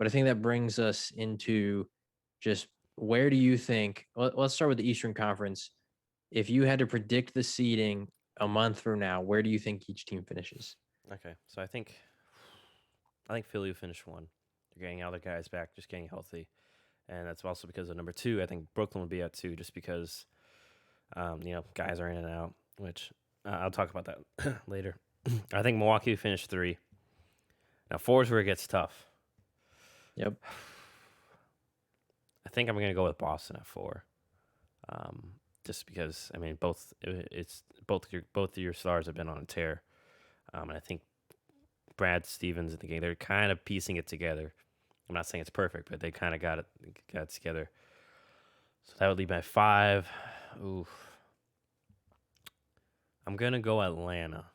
But I think that brings us into just where do you think? Let's start with the Eastern Conference. If you had to predict the seeding a month from now, where do you think each team finishes? Okay, so I think Philly will finish one. They're getting all their guys back, just getting healthy, and that's also because of number two. I think Brooklyn will be at two, just because guys are in and out. Which I'll talk about that later. I think Milwaukee will finish three. Now four is where it gets tough. Yep. I think I'm gonna go with Boston at four. Just because it's both of your stars have been on a tear, and I think Brad Stevens and the game they're kind of piecing it together. I'm not saying it's perfect, but they kind of got it together. So that would leave my five. Ooh, I'm gonna go Atlanta,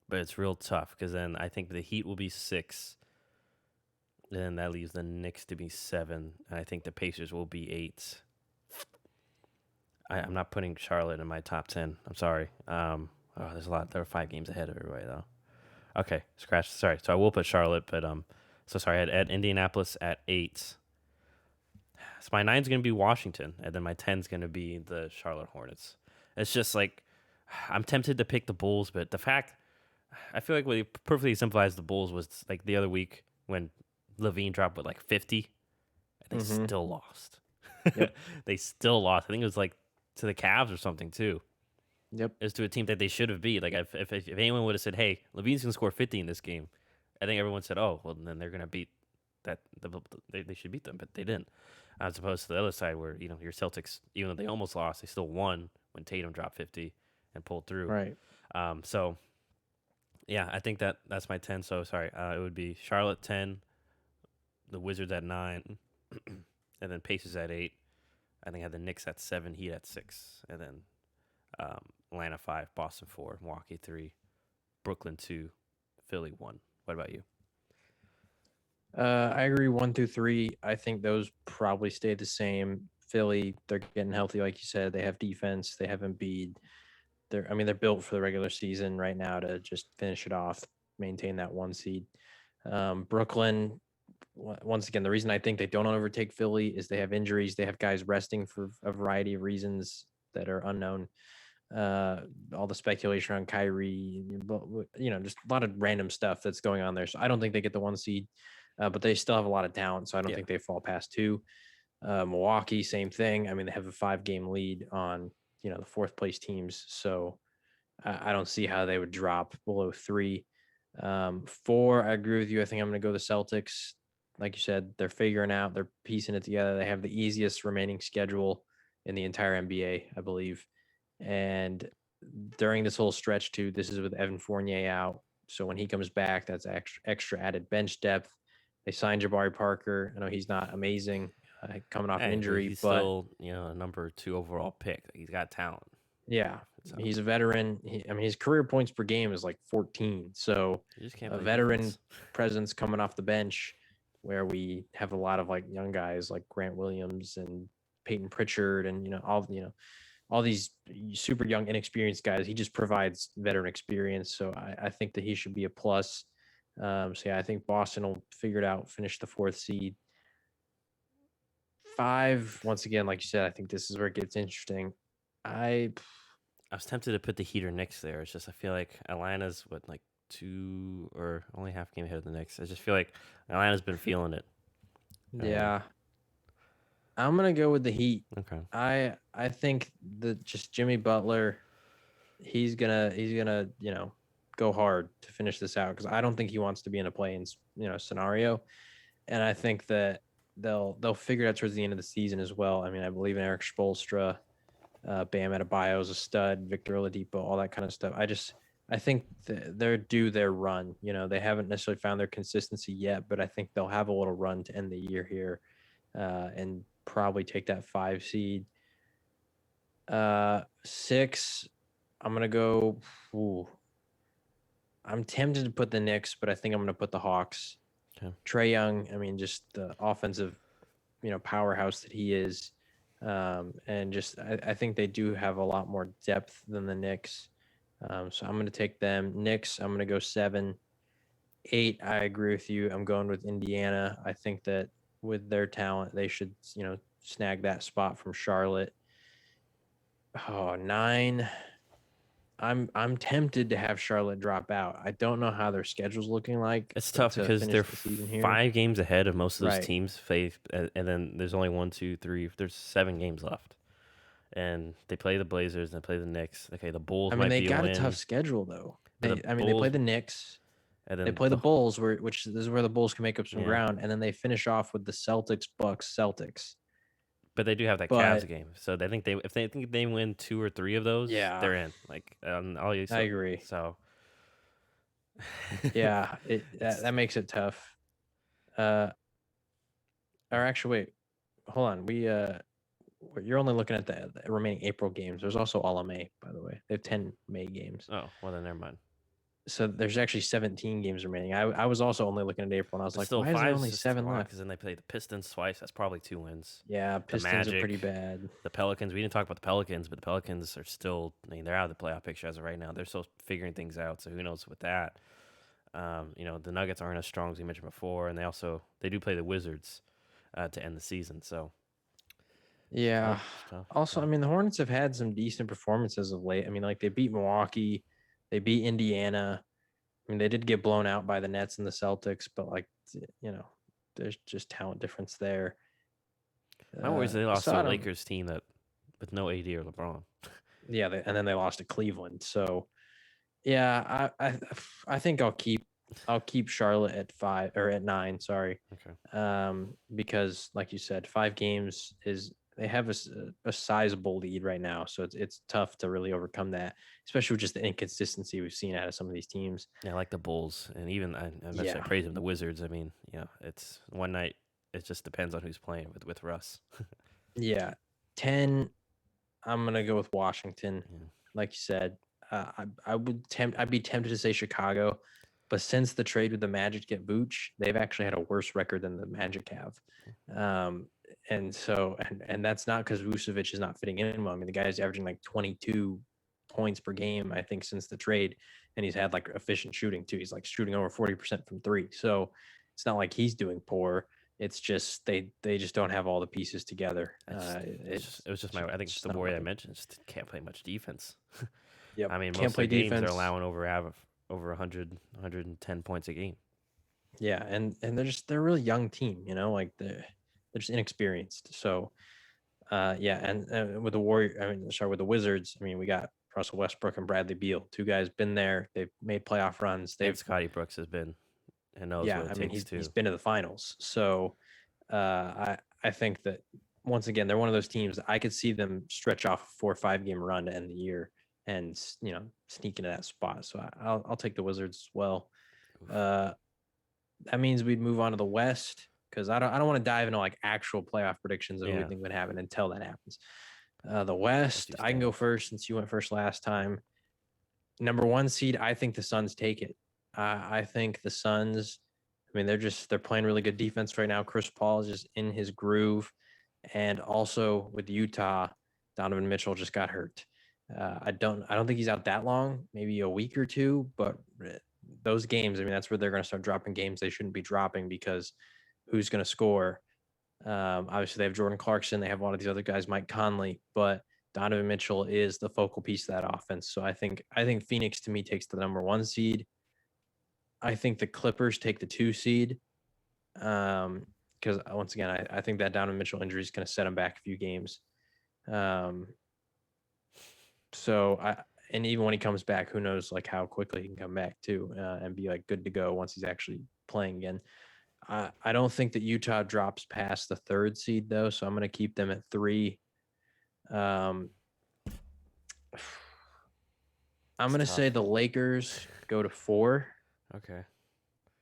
but it's real tough because then I think the Heat will be six. Then that leaves the Knicks to be seven, and I think the Pacers will be eight. I'm not putting Charlotte in my top 10. I'm sorry. There's a lot. There are 5 games ahead of everybody though. Okay, scratch. Sorry. So I will put Charlotte, but so sorry. I had Indianapolis at eight. So my nine's gonna be Washington, and then my ten's gonna be the Charlotte Hornets. It's just like I'm tempted to pick the Bulls, but the fact I feel like what he perfectly simplified the Bulls was like the other week when Levine dropped with like 50, and they Mm-hmm. still lost. Yep. They still lost. I think it was like to the Cavs or something too. Yep. Is to a team that they should have beat. Like if anyone would have said, "Hey, Levine's gonna score 50 in this game," I think everyone said, "Oh, well, then they're gonna beat that. They should beat them," but they didn't. As opposed to the other side, where your Celtics, even though they almost lost, they still won when Tatum dropped 50 and pulled through. Right. So yeah, I think that's my 10. So sorry, it would be Charlotte 10, the Wizards at 9, and then Pacers at 8. I think I had the Knicks at 7, Heat at 6, and then Atlanta 5, Boston 4, Milwaukee 3, Brooklyn 2, Philly 1. What about you? I agree. 1 through 3. I think those probably stay the same. Philly, they're getting healthy, like you said. They have defense. They have Embiid. They're built for the regular season right now to just finish it off, maintain that 1 seed. Brooklyn, once again, the reason I think they don't overtake Philly is they have injuries. They have guys resting for a variety of reasons that are unknown. All the speculation around Kyrie, just a lot of random stuff that's going on there. So I don't think they get the 1 seed, but they still have a lot of talent. So I don't Yeah. think they fall past two. Milwaukee, same thing. I mean, they have a 5 game lead on the fourth place teams. So I don't see how they would drop below three. Four, I agree with you. I think I'm going to go the Celtics. Like you said, they're figuring out, they're piecing it together. They have the easiest remaining schedule in the entire NBA, I believe. And during this whole stretch, too, this is with Evan Fournier out. So when he comes back, that's extra added bench depth. They signed Jabari Parker. I know he's not amazing coming off an Hey, but injury, he's but still, a number 2 overall pick. He's got talent. yeah, So he's a veteran. His career points per game is like 14. So you just can't a play veteran defense. presence coming off the bench, where we have a lot of like young guys like Grant Williams and Peyton Pritchard, and all these super young, inexperienced guys. He just provides veteran experience. So I think that he should be a plus. So yeah, I think Boston will figure it out, finish the fourth seed. Five, once again, like you said, I think this is where it gets interesting. I I was tempted to put the Heat or Knicks there. It's just I feel like Atlanta's what like 2 or only half game ahead of the Knicks. I just feel like Atlanta's been feeling it. And Yeah, I'm gonna go with the Heat. okay. I think that just Jimmy Butler, he's gonna go hard to finish this out because I don't think he wants to be in a play-in scenario, and I think that they'll figure it out towards the end of the season as well. I mean, I believe in Eric Spoelstra, Bam Adebayo is a stud, Victor Oladipo, all that kind of stuff. I think they're due their run. They haven't necessarily found their consistency yet, but I think they'll have a little run to end the year here, and probably take that 5 seed. Six, I'm gonna go. Ooh, I'm tempted to put the Knicks, but I think I'm gonna put the Hawks. Okay. Trae Young, I mean, just the offensive, powerhouse that he is, and just I think they do have a lot more depth than the Knicks. So I'm gonna take them. Knicks, I'm gonna go seven. 8, I agree with you. I'm going with Indiana. I think that with their talent, they should, snag that spot from Charlotte. Oh, 9. I'm tempted to have Charlotte drop out. I don't know how their schedule's looking like It's tough to because they're finish the season here. 5 games ahead of most of those Right. teams. And then there's only one, two, three. There's 7 games left, and they play the Blazers and they play the Knicks. Okay, the Bulls I mean, might they be a got a tough win, schedule though. but the They play Bulls the Knicks, and they then play the Bulls, which this is where the Bulls can make up some yeah, ground, and then they finish off with the Celtics, Bucks, Celtics. but they do have that Cavs But game. So they think if they think they win 2 or 3 of those, yeah, they're in. Like all you I agree. so Yeah, it's that makes it tough. Uh, or actually, wait, hold on. You're only looking at the remaining April games. There's also all of May, by the way. They have 10 May games. oh well then never mind. So there's actually 17 games remaining. I was also only looking at April, and I was But like, still, why is there five's only just a 7 lot left? because then they play the Pistons twice. That's probably 2 wins. Yeah, The Pistons are pretty Magic, bad. the Pelicans. We didn't talk about the Pelicans, but the Pelicans are still. I mean, they're out of the playoff picture as of right now. They're still figuring things out. So who knows with that? The Nuggets aren't as strong as we mentioned before, and they do play the Wizards to end the season. So it's Yeah. tough. It's tough. It's Also, I tough. mean, the Hornets have had some decent performances of late. I mean, like they beat Milwaukee, they beat Indiana. I mean, they did get blown out by the Nets and the Celtics, but like, there's just talent difference there. My worries they lost So to I a don't. Lakers team that with no AD or LeBron. Yeah, and then they lost to Cleveland. So yeah, I think I'll keep Charlotte at 5 or at 9. Sorry, Okay. because like you said, 5 games is they have a sizable lead right now, so it's tough to really overcome that, especially with just the inconsistency we've seen out of some of these teams. Yeah, I like the Bulls, and even I mentioned I Yeah, praise them. The Wizards. I mean, it's one night. It just depends on who's playing with Russ. yeah. 10. I'm gonna go with Washington, Yeah. like you said. I'd be tempted to say Chicago, but since the trade with the Magic to get Vooch, they've actually had a worse record than the Magic have. Um, and so and that's not because Vucevic is not fitting in well. I mean, the guy's averaging like 22 points per game, I think, since the trade, and he's had like efficient shooting too. He's like shooting over 40% from three. So it's not like he's doing poor. It's just they just don't have all the pieces together. It was just my. I think it's it's just the not worry I working. mentioned. Just can't play much defense. Yep, I mean, can't most of play the games they're defense. allowing over 100, 110 points a game. Yeah, and they're a really young team, like they're just inexperienced. So yeah, and with the with the Wizards, I mean, we got Russell Westbrook and Bradley Beal, two guys been there. They've made playoff runs. And Scotty Brooks has been and knows Yeah, what it I mean, takes he's too. been to the finals. So I think that once again, they're one of those teams that I could see them stretch off a 4 or 5 game run to end the year and sneak into that spot. So I'll take the Wizards as well. Uh, that means we'd move on to the West because I don't want to dive into like actual playoff predictions of who we Yeah, think would happen until that happens. The what's West, your I can go standings? first since you went first last time. Number 1 seed, I think the Suns take it. I think the Suns. I mean, they're playing really good defense right now. Chris Paul is just in his groove, and also with Utah, Donovan Mitchell just got hurt. I don't think he's out that long, maybe a week or two, but those games, I mean, that's where they're going to start dropping games they shouldn't be dropping because who's going to score? Obviously, they have Jordan Clarkson. They have a lot of these other guys, Mike Conley, but Donovan Mitchell is the focal piece of that offense. So I think Phoenix to me takes the number 1 seed. I think the Clippers take the 2 seed. Because once again, I think that Donovan Mitchell injury is going to set him back a few games. Um, so and even when he comes back, who knows like how quickly he can come back too and be like good to go once he's actually playing again. I don't think that Utah drops past the 3rd seed though, so I'm going to keep them at 3. Um, I'm It's going to tough. say the Lakers go to 4. Okay.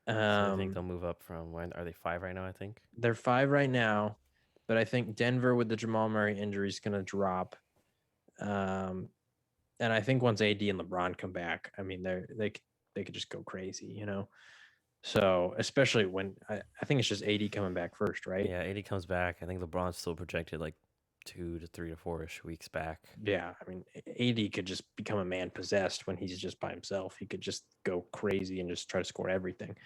So I think they'll Um, move up from when are they 5 right now? I think. they're 5 right now, but I think Denver with the Jamal Murray injury is going to drop. Um, and I think once AD and LeBron come back, I mean they could just go crazy. So especially when I think it's just AD coming back first, right? Yeah, AD comes back. I think LeBron's still projected like 2 to 3 to 4ish weeks back. Yeah, I mean, AD could just become a man possessed when he's just by himself. He could just go crazy and just try to score everything.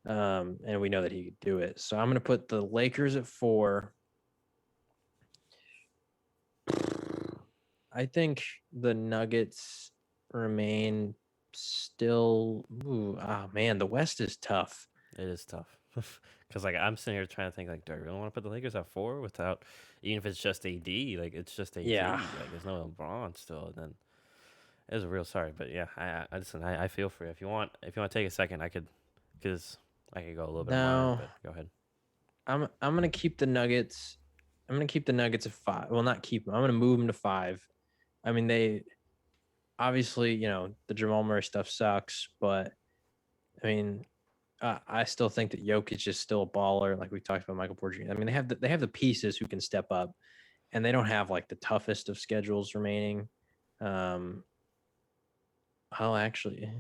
And we know that he could do it. So I'm going to put the Lakers at 4. I think the Nuggets remain still. Man, the West is tough. It is tough because like I'm sitting here trying to think like, do I really want to put the Lakers at 4 without, even if it's just AD, like it's just AD, Yeah. like there's no LeBron still. And then it was a real sorry, but yeah, I listen. I feel for you. If you want to take a second, I could, because I could go a little bit on mine, No, but go ahead. I'm gonna keep the Nuggets. I'm gonna keep the Nuggets at 5. Well, not keep them. I'm gonna move them to 5. I mean, they obviously, the Jamal Murray stuff sucks, but I mean, I still think that Jokic is still a baller. Like we talked about Michael Porter Jr. I mean, they have the pieces who can step up, and they don't have like the toughest of schedules remaining. Actually,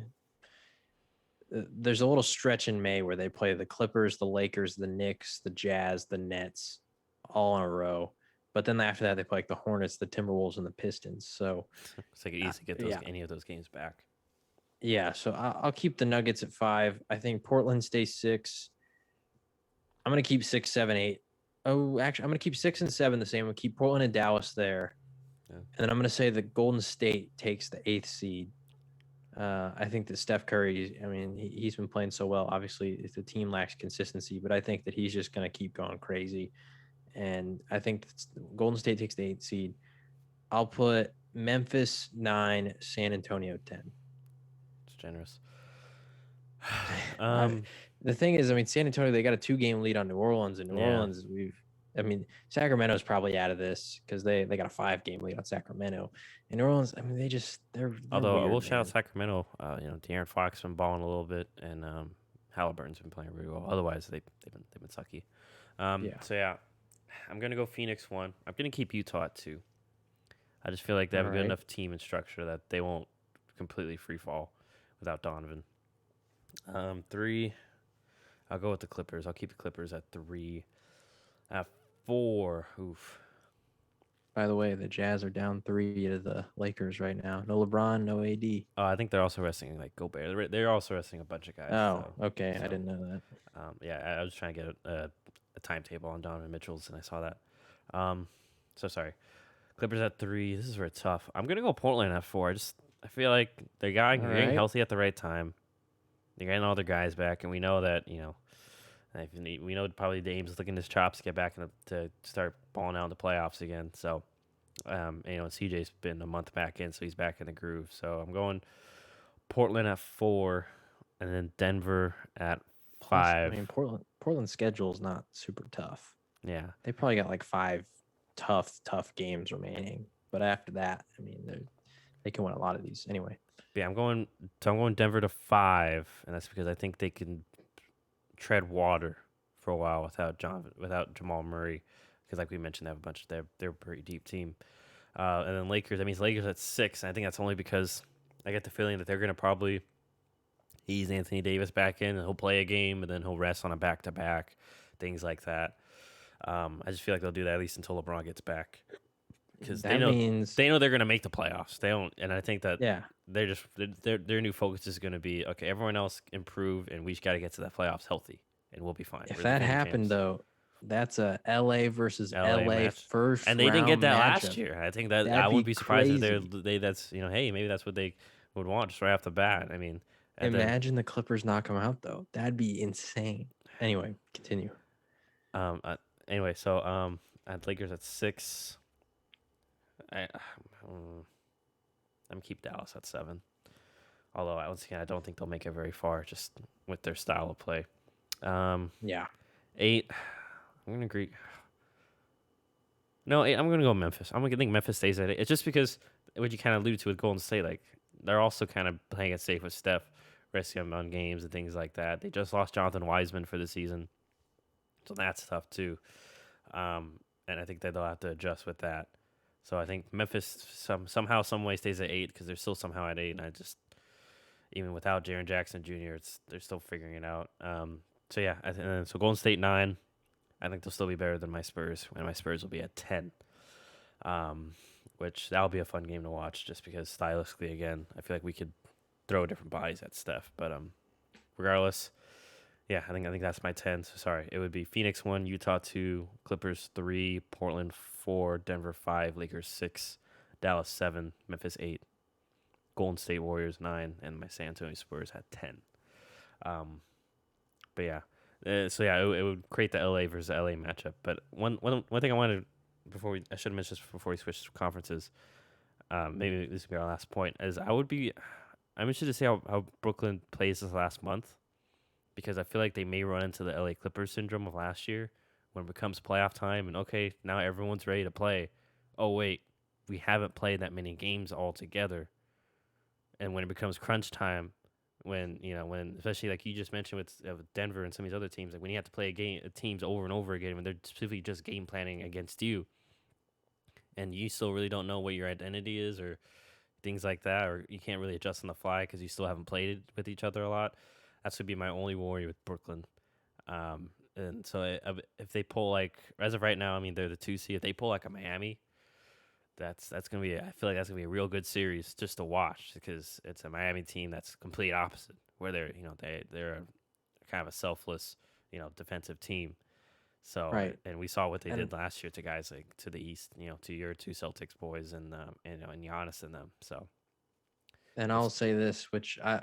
there's a little stretch in May where they play the Clippers, the Lakers, the Knicks, the Jazz, the Nets, all in a row. But then after that, they play like the Hornets, the Timberwolves, and the Pistons. So It's like easy to get those any of those games back. Yeah, so I'll keep the Nuggets at 5. I think Portland stays 6. I'm gonna keep 6, 7, 8. Oh, actually, I'm gonna keep 6 and 7 the same. I'm gonna keep Portland and Dallas there, and then I'm gonna say the Golden State takes the 8th seed. I think that Steph Curry. I mean, he's been playing so well. Obviously, if the team lacks consistency, but I think that he's just gonna keep going crazy, and I think Golden State takes the 8th seed. I'll put Memphis 9, San Antonio 10. It's generous. The thing is, I mean, San Antonio, they got a 2-game lead on New Orleans, and New Yeah. Orleans, Sacramento's probably out of this because they got a 5-game lead on Sacramento. And New Orleans, I mean, they're Although I weird, will shout out man. Sacramento. De'Aaron Fox has been balling a little bit, and Halliburton's been playing really well. Otherwise, they've been sucky. So yeah, I'm gonna go Phoenix 1. I'm gonna keep Utah at 2. I just feel like they have a good enough team and structure that they won't completely free fall without Donovan. 3, I'll go with the Clippers. I'll keep the Clippers at 3. At 4, oof. By the way, the Jazz are down 3 to the Lakers right now. No LeBron, no AD. Oh, I think they're also resting like Gobert. They're also resting a bunch of guys. Oh, okay. I didn't know that. Yeah, I was trying to get a timetable on Donovan Mitchell's, and I saw that. So sorry. Clippers at 3. This is where it's tough. I'm gonna go Portland at 4. I feel like they're getting healthy at the right time. They're getting all their guys back, and we know that we know probably Dame's licking his chops to get back to start balling out in the playoffs again. So, and CJ's been a month back in, so he's back in the groove. So I'm going Portland at 4, and then Denver at 5. I mean, Portland's schedule is not super tough. Yeah, they probably got like 5 tough games remaining. But after that, I mean, they can win a lot of these anyway. Yeah, I'm going Denver to 5, and that's because I think they can tread water for a while without Jamal Murray, because like we mentioned, they have a bunch. They're a pretty deep team. And then Lakers. I mean, Lakers at 6. And I think that's only because I get the feeling that they're going to probably ease Anthony Davis back in, and he'll play a game, and then he'll rest on a back-to-back, things like that. I just feel like they'll do that at least until LeBron gets back, because they know they're going to make the playoffs. They don't, and I think that their new focus is going to be, okay, everyone else improve, and we just got to get to that playoffs healthy, and we'll be fine. If that happened though, that's a LA versus LA first, and they didn't get that matchup. last year. I think that I wouldn't be surprised if that's hey, maybe that's what they would want just right off the bat. I mean, imagine the Clippers knock them out though. That'd be insane. Anyway, continue. Anyway, so at Lakers at 6. I'm keep Dallas at 7. Although once again, I don't think they'll make it very far just with their style of play. 8. I'm gonna agree. No, 8, I'm gonna go Memphis. I'm gonna think Memphis stays at 8. It's just because what you kind of alluded to with Golden State, like they're also kind of playing it safe with Steph, resting him on games and things like that. They just lost Jonathan Wiseman for the season, so that's tough too. And I think that they'll have to adjust with that. So I think Memphis somehow, some way stays at 8 because they're still somehow at 8, and I just, even without Jaren Jackson Jr., they're still figuring it out. So yeah, so Golden State 9. I think they'll still be better than my Spurs, and my Spurs will be at 10. um, which that'll be a fun game to watch just because stylistically, again, I feel like we could throw different bodies at Steph. But regardless, yeah, I think that's my 10. So sorry, it would be Phoenix 1, Utah 2, Clippers 3, Portland 4, Denver 5, Lakers 6, Dallas 7, Memphis 8, Golden State Warriors 9, and my San Antonio Spurs at 10. Um, but yeah, so yeah, it would create the LA versus LA matchup. But one thing I wanted I should have mentioned this before we switch to conferences. Maybe this will be our last point. I'm interested to see how Brooklyn plays this last month because I feel like they may run into the LA Clippers syndrome of last year when it becomes playoff time and okay, now everyone's ready to play. Oh wait, we haven't played that many games all together. And when it becomes crunch time, when especially like you just mentioned with Denver and some of these other teams, like when you have to play teams over and over again, when they're specifically just game planning against you, and you still really don't know what your identity is or things like that, or you can't really adjust on the fly because you still haven't played it with each other a lot. That would be my only worry with Brooklyn. And so if they pull like as of right now, I mean they're the 2 seed. If they pull like a Miami, that's gonna be. I feel like that's gonna be a real good series just to watch because it's a Miami team that's complete opposite, where they're kind of a selfless defensive team. So Right. and we saw what they And did last year to guys like to the East, to your two Celtics boys and Giannis and them. So and it's I'll say this, which I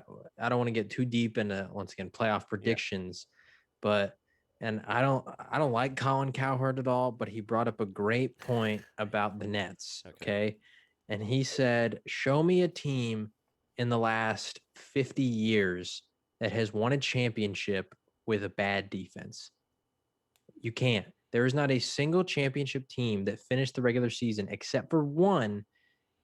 don't want to get too deep into once again playoff yeah predictions, but and I don't like Colin Cowherd at all, but he brought up a great point about the Nets. okay. Okay. And he said, show me a team in the last 50 years that has won a championship with a bad defense. You can't. There is not a single championship team that finished the regular season except for one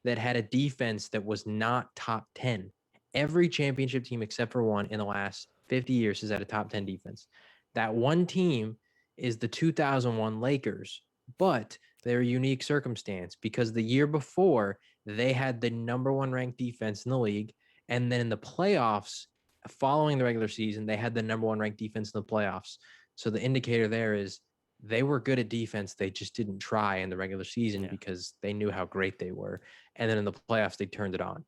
that had a defense that was not top 10. Every championship team except for one in the last 50 years has had a top 10 defense. That one team is the 2001 Lakers, but they're a unique circumstance because the year before they had the number one ranked defense in the league. And then in the playoffs, following the regular season, they had the number one ranked defense in the playoffs. So the indicator there is they were good at defense. They just didn't try in the regular season Yeah. because they knew how great they were. And then in the playoffs, they turned it on.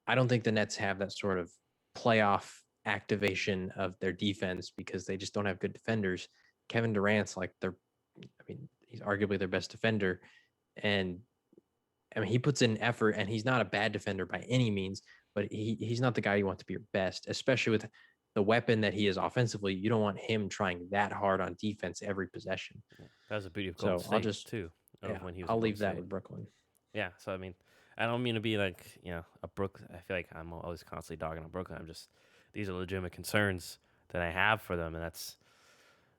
I don't think the Nets have that sort of playoff activation of their defense because they just don't have good defenders. Kevin Durant's like he's arguably their best defender. And I mean, he puts in effort and he's not a bad defender by any means, but he's not the guy you want to be your best, especially with the weapon that he is offensively. You don't want him trying that hard on defense every possession. Yeah. That was the beauty of Golden So I'll State just, too, of yeah, when he was in I'll Golden leave that State. with Brooklyn. Yeah. So I mean, I don't mean to be like a Brooklyn. I feel like I'm always constantly dogging on Brooklyn. These are legitimate concerns that I have for them, and that's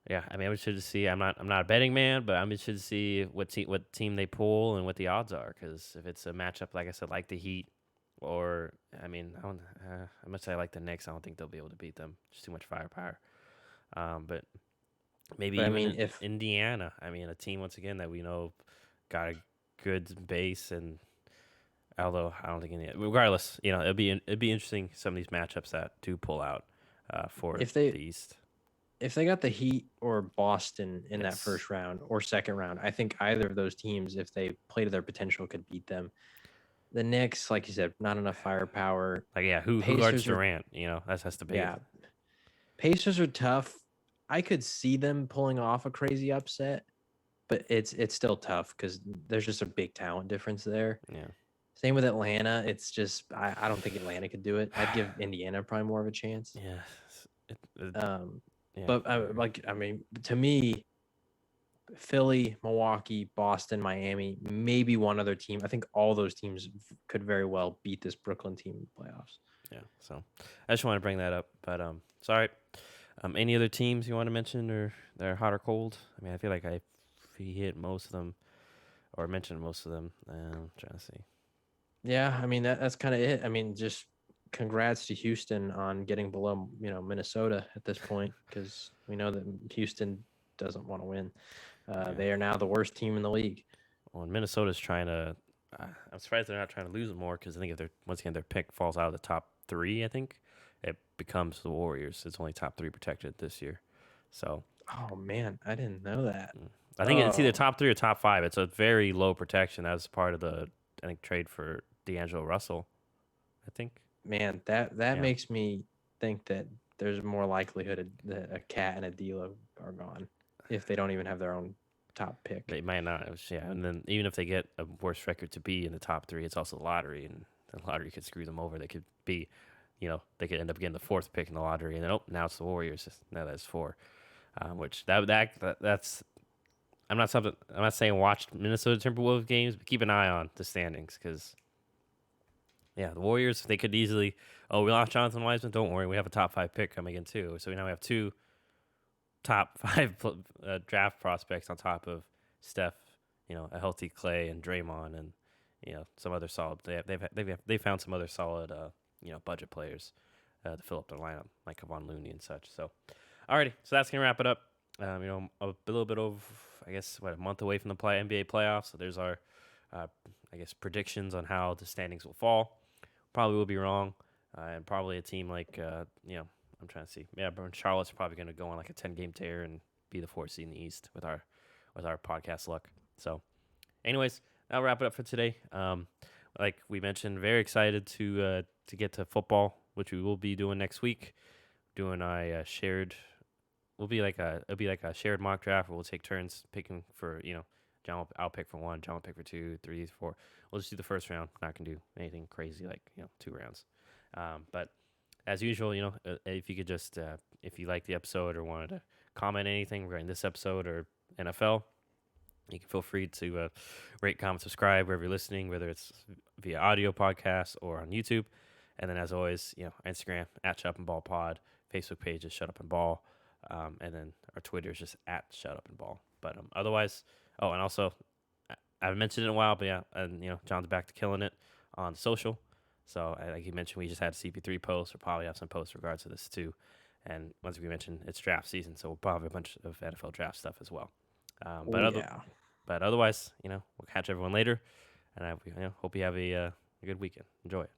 yeah. I mean, I'm interested to see. I'm not a betting man, but I'm interested to see what team they pull and what the odds are. Because if it's a matchup, like I said, like the Heat, or I mean, I don't. I must say I like the Knicks. I don't think they'll be able to beat them. Just too much firepower. But maybe But I even mean, in if Indiana. I mean, a team once again that we know got a good base, and although I don't think any. Regardless, it'd be interesting some of these matchups that do pull out for if the they East. if they got the Heat or Boston in that Yes. first round or second round, I think either of those teams, if they play to their potential, could beat them. The Knicks, like you said, not enough firepower. Like yeah, who guards Pacers are Durant? That's the big. yeah, Pacers are tough. I could see them pulling off a crazy upset, but it's still tough because there's just a big talent difference there. Yeah. Same with Atlanta. It's just I don't think Atlanta could do it. I'd give Indiana probably more of a chance. Yeah. Um, Yeah. but I mean, to me, Philly, Milwaukee, Boston, Miami, maybe one other team. I think all those teams could very well beat this Brooklyn team in the playoffs. Yeah. So I just want to bring that up, but sorry. Any other teams you want to mention or that are hot or cold? I mean, I feel like I hit most of them or mentioned most of them. I'm trying to see. Yeah, I mean that's kind of it. I mean, just congrats to Houston on getting below Minnesota at this point because we know that Houston doesn't want to win. Yeah. They are now the worst team in the league. Well, and Minnesota's trying to. I'm surprised they're not trying to lose more because I think if once again their pick falls out of the top three, I think it becomes the Warriors. It's only top three protected this year, so Oh man, I didn't know that. Mm. I think it's either Oh top 3 or top 5. It's a very low protection. That was part of the, I think, trade for D'Angelo Russell. I think. man, that Yeah. makes me think that there's more likelihood that a Cat and a D'Lo are gone if they don't even have their own top pick. They might not. Yeah, and then even if they get a worse record to be in the top 3, it's also the lottery, and the lottery could screw them over. They could be, they could end up getting the 4th pick in the lottery, and then now it's the Warriors. Now that's 4, which that's. I'm not saying watch Minnesota Timberwolves games, but keep an eye on the standings because yeah, the Warriors they could easily. Oh, we lost Jonathan Wiseman. Don't worry, we have a top 5 pick coming in too. So now we have 2 top 5 draft prospects on top of Steph, a healthy Clay and Draymond, and some other solid. They've found some other solid budget players to fill up their lineup like Kevon Looney and such. So, alrighty, so that's gonna wrap it up. A little bit of I guess a month away from the NBA playoffs. So there's our I guess predictions on how the standings will fall. Probably will be wrong, and probably a team like I'm trying to see. Yeah, but Charlotte's probably going to go on like a 10-game tear and be the 4th seed in the East with our podcast luck. So, anyways, that'll wrap it up for today. Like we mentioned, very excited to get to football, which we will be doing next week. Doing a shared. It'll be like a shared mock draft where we'll take turns picking for John. I'll pick for 1. John will pick for 2, 3, 4. We'll just do the first round. Not gonna do anything crazy like 2 rounds. But as usual, if you could just, if you like the episode or wanted to comment anything regarding this episode or NFL, you can feel free to rate, comment, subscribe wherever you're listening, whether it's via audio podcast or on YouTube. And then, as always, Instagram at Shut Up and Ball Pod, Facebook page is Shut Up and Ball, and then our Twitter is just at Shut Up and Ball. But otherwise, and also, I haven't mentioned it in a while, but yeah, and John's back to killing it on social. So, like you mentioned, we just had a CP3 post. We'll probably have some posts regards to this too. And once we mentioned it's draft season, so we'll probably have a bunch of NFL draft stuff as well. Oh yeah. But otherwise, we'll catch everyone later. And I hope you have a good weekend. Enjoy it.